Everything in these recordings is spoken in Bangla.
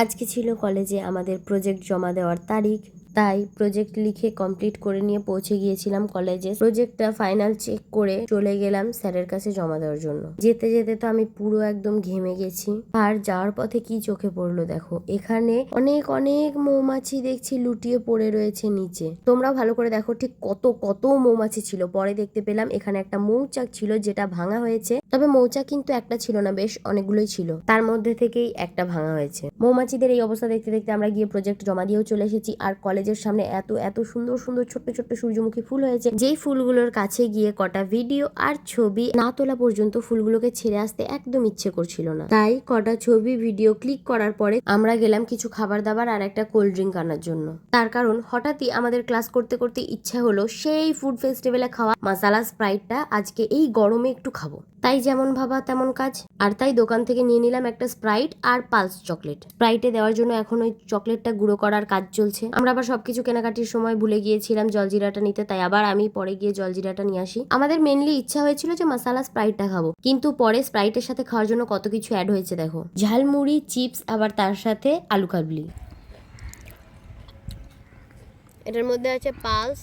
আজকে ছিল কলেজে আমাদের প্রজেক্ট জমা দেওয়ার তারিখ, তাই প্রজেক্ট লিখে কমপ্লিট করে নিয়ে পৌঁছে গিয়েছিলাম কলেজে। প্রজেক্টটা ফাইনাল চেক করে চলে গেলাম স্যারের কাছে জমা দেওয়ার জন্য। যেতে যেতে তো আমি পুরো একদম ঘেমে গেছি। আর যাওয়ার পথে কি চোখে পড়লো দেখো, এখানে অনেক অনেক মৌমাছি দেখছি লুটিয়ে পড়ে রয়েছে নিচে। তোমরা ভালো করে দেখো ঠিক কত কত মৌমাছি ছিল। পরে দেখতে পেলাম এখানে একটা মৌচাক ছিল যেটা ভাঙা হয়েছে, তবে মৌচাক কিন্তু একটা ছিল না, বেশ অনেকগুলোই ছিল, তার মধ্যে থেকেই একটা ভাঙা হয়েছে। মৌমাছিদের এই অবস্থা দেখতে দেখতে আমরা গিয়ে প্রজেক্ট জমা দিয়েও চলে এসেছি। আর কলেজের সামনে এত এত সুন্দর সুন্দর ছোট্ট ছোট্ট সূর্যমুখী ফুল হয়েছে, যেই ফুলগুলোর কাছে গিয়ে কটা ভিডিও আর ছবি না তোলা পর্যন্ত ফুলগুলোকে ছেড়ে আসতে একদম ইচ্ছে করছিল না। তাই কটা ছবি ভিডিও ক্লিক করার পরে আমরা গেলাম কিছু খাবার দাবার আর একটা কোল্ড ড্রিঙ্ক আনার জন্য। তার কারণ হঠাৎই আমাদের ক্লাস করতে করতে ইচ্ছা হলো সেই ফুড ফেস্টিভ্যালে খাওয়া মাসালা স্প্রাইটটা আজকে এই গরমে একটু খাবো। তাই যেমন ভাবা তেমন কাজ, আর তাই দোকান থেকে নিয়ে নিলাম একটা স্প্রাইট আর পালস চকলেট। স্প্রাইটে দেওয়ার জন্য এখন ওই চকলেটটা গুঁড়ো করার কাজ চলছে। আমরা আবার সবকিছু কেনাকাটির সময় ভুলে গিয়েছিলাম জলজিরাটা নিতে, তাই আবার আমি পরে গিয়ে জলজিরাটা নিয়ে আসি। আমাদের মেনলি ইচ্ছা হয়েছিল যে মশালা স্প্রাইটটা খাবো, কিন্তু পরে স্প্রাইটের সাথে খাওয়ার জন্য কত কিছু অ্যাড হয়েছে দেখো, ঝালমুড়ি, চিপস, আবার তার সাথে আলু কাবলি। এটার মধ্যে আছে পালস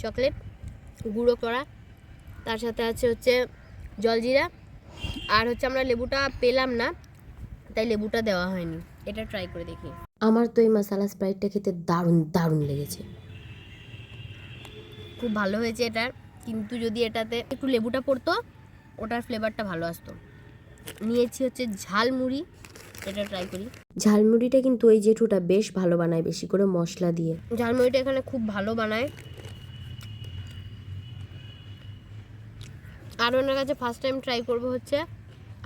চকলেট গুঁড়ো করা, তার সাথে আছে হচ্ছে জলজিরা, আর হচ্ছে আমরা লেবুটা পেলাম না তাই লেবুটা দেওয়া হয়নি। এটা ট্রাই করে দেখি। আমার তো এই মশালা স্প্রাইটটা খেতে দারুণ দারুণ লেগেছে, খুব ভালো হয়েছে এটা। কিন্তু যদি এটাতে একটু লেবুটা পড়তো ওটার ফ্লেভারটা ভালো আসতো। নিয়েছি হচ্ছে ঝালমুড়ি, এটা ট্রাই করি। ঝালমুড়িটা কিন্তু ওই জেঠুটা বেশ ভালো বানায়, বেশি করে মশলা দিয়ে। ঝালমুড়িটা এখানে খুব ভালো বানায়। আর ওনার কাছে ফার্স্ট টাইম ট্রাই করবো হচ্ছে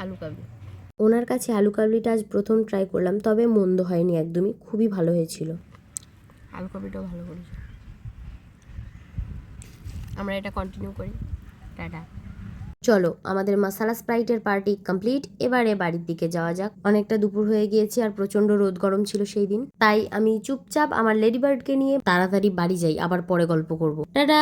আলু কাবলি। ওনার কাছে আলু কাবলিটা আজ প্রথম ট্রাই করলাম, তবে মন্দ হয়নি একদমই, খুবই ভালো হয়েছিল। আলু কাবলিটাও ভালো করেছে। আমরা এটা কন্টিনিউ করি। টাটা। চলো, আমাদের মশালা স্প্রাইটের পার্টি কমপ্লিট। এবারে বাড়ির দিকে যাওয়া যাক। অনেকটা দুপুর হয়ে গিয়েছে আর প্রচন্ড রোদ গরম ছিল সেই দিন, তাই আমি চুপচাপ আমার লেডিবার্ডকে নিয়ে তাড়াতাড়ি বাড়ি যাই, আবার পরে গল্প করব। টাটা।